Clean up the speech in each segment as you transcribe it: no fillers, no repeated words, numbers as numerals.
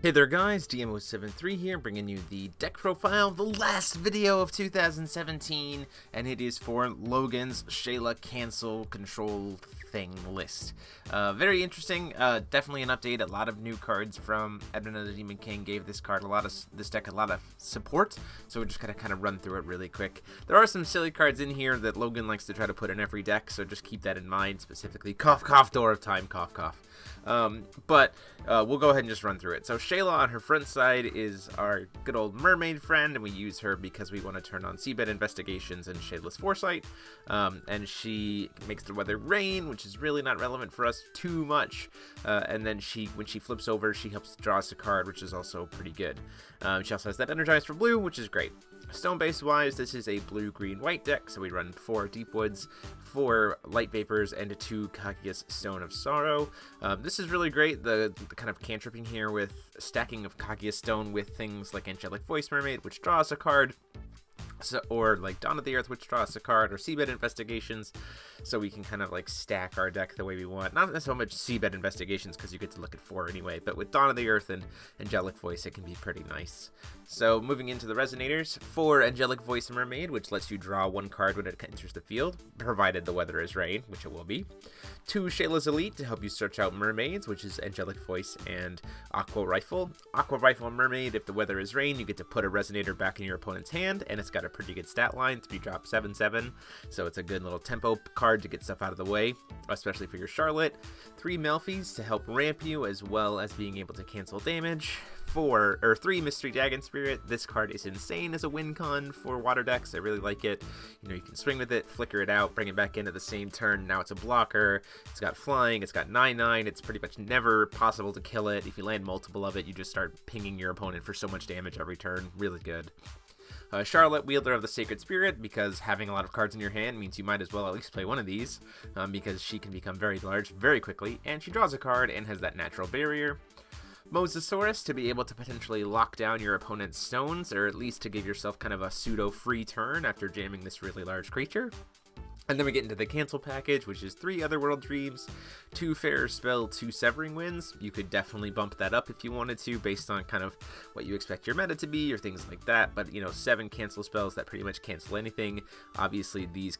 Hey there guys, DM073 here, bringing you the deck profile, the last video of 2017, and it is for Logan's Shaela cancel control thing list. Very interesting, definitely an update. A lot of new cards from Edmund of the Demon King gave this deck a lot of support, so we're just gonna kind of run through it really quick. There are some silly cards in here that Logan likes to try to put in every deck, so just keep that in mind, specifically cough cough, Door of Time, cough cough. We'll go ahead and just run through it. So Shaela on her front side is our good old mermaid friend, and we use her because we want to turn on seabed investigations and Shaela's foresight. And she makes the weather rain, which is really not relevant for us too much. And then when she flips over, she helps draw us a card, which is also pretty good. She also has that energized for blue, which is great. Stone base wise, this is a blue, green, white deck, so we run 4 Deep Woods, 4 Light Vapors, and 2 Kaguya's Stone of Sorrow. This is really great, the kind of cantripping here with stacking of Kaguya's Stone with things like Angelic Voice Mermaid, which draws a card, or like Dawn of the Earth, which draws a card, or Seabed Investigations, so we can kind of like stack our deck the way we want. Not so much Seabed Investigations, because you get to look at 4 anyway, but with Dawn of the Earth and Angelic Voice, it can be pretty nice. So moving into the Resonators, 4 Angelic Voice Mermaid, which lets you draw 1 card when it enters the field, provided the weather is rain, which it will be. 2 Shaela's Elite to help you search out mermaids, which is Angelic Voice and Aqua Rifle. Aqua Rifle Mermaid, if the weather is rain, you get to put a Resonator back in your opponent's hand, and it's got a pretty good stat line, 3 drop 7/7, so it's a good little tempo card to get stuff out of the way, especially for your Charlotte. 3 Melfies to help ramp you, as well as being able to cancel damage. 3 Mystery Dragon Spirit. This card is insane as a win con for water decks. I really like it. You know, you can swing with it, flicker it out, bring it back in at the same turn. Now it's a blocker. It's got flying. It's got 9/9. It's pretty much never possible to kill it. If you land multiple of it, you just start pinging your opponent for so much damage every turn. Really good. Charlotte, Wielder of the Sacred Spirit, because having a lot of cards in your hand means you might as well at least play one of these, because she can become very large very quickly, and she draws a card and has that natural barrier. Mosasaurus, to be able to potentially lock down your opponent's stones, or at least to give yourself kind of a pseudo-free turn after jamming this really large creature. And then we get into the cancel package, which is 3 Otherworld Dreams, 2 Fair Spell, 2 Severing Winds. You could definitely bump that up if you wanted to, based on kind of what you expect your meta to be, or things like that. But, you know, 7 cancel spells that pretty much cancel anything. Obviously, these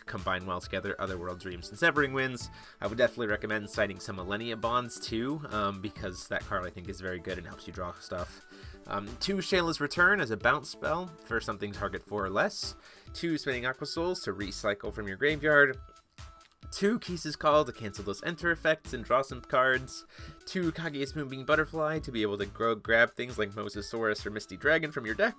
combine well together, Otherworld Dreams and Severing Winds. I would definitely recommend citing some Millennia Bonds, too, because that card, I think, is very good and helps you draw stuff. 2 Shaela's Return as a bounce spell for something target 4 or less. 2 Spinning Aqua Souls to recycle from your graveyard. 2 Kisses Call to cancel those enter effects and draw some cards. 2 Kaguya's Moonbeam Butterfly to be able to grab things like Mosasaurus or Misty Dragon from your deck.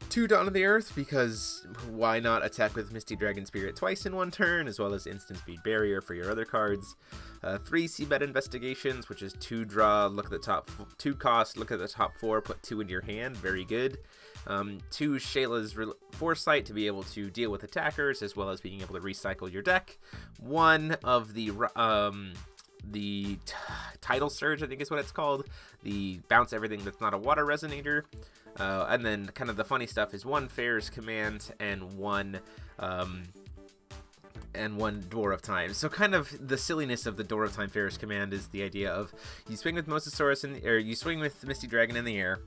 2 Dawn of the Earth, because why not attack with Misty Dragon Spirit twice in 1 turn, as well as instant speed barrier for your other cards. 3 Seabed Investigations, which is 2 draw, look at the top 2 cost, look at the top 4, put 2 in your hand, very good. 2 Shaela's Foresight to be able to deal with attackers, as well as being able to recycle your deck. 1 of the Tidal Surge, I think is what it's called, the bounce everything that's not a water resonator. And then kind of the funny stuff is 1 Fair's Command and 1 Door of Time. So kind of the silliness of the Door of Time Fair's Command is the idea of you swing with Mosasaurus or you swing with Misty Dragon in the air,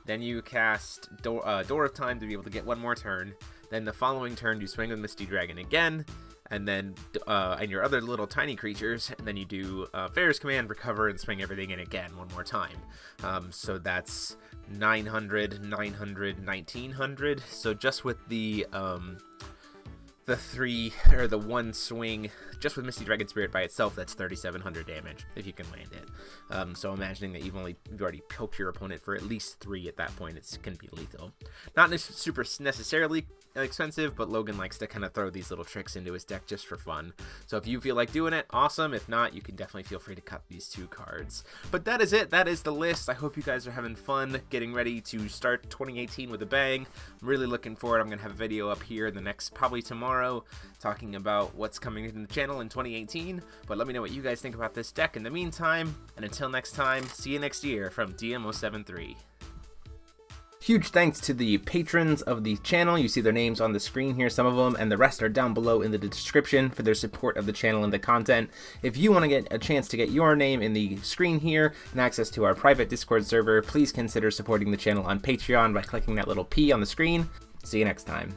then you cast Door of Time to be able to get 1 more turn. Then the following turn you swing with Misty Dragon again, and then and your other little tiny creatures, and then you do Fair's Command, recover, and swing everything in again 1 more time. So that's 900, 900, 1900. So just with the 1 swing, just with Misty Dragon Spirit by itself, that's 3,700 damage if you can land it. So imagining that you've already poked your opponent for at least 3 at that point, it's gonna be lethal. Not super necessarily expensive, but Logan likes to kind of throw these little tricks into his deck just for fun. So if you feel like doing it, awesome. If not, you can definitely feel free to cut these 2 cards. But that is it. That is the list. I hope you guys are having fun getting ready to start 2018 with a bang. I'm really looking forward. I'm gonna have a video up here in the next, probably tomorrow, talking about what's coming in the channel in 2018. But let me know what you guys think about this deck in the meantime. And until next time, see you next year from DM073. Huge thanks to the patrons of the channel. You see their names on the screen here, some of them, and the rest are down below in the description for their support of the channel and the content. If you want to get a chance to get your name in the screen here and access to our private Discord server, please consider supporting the channel on Patreon by clicking that little P on the screen. See you next time.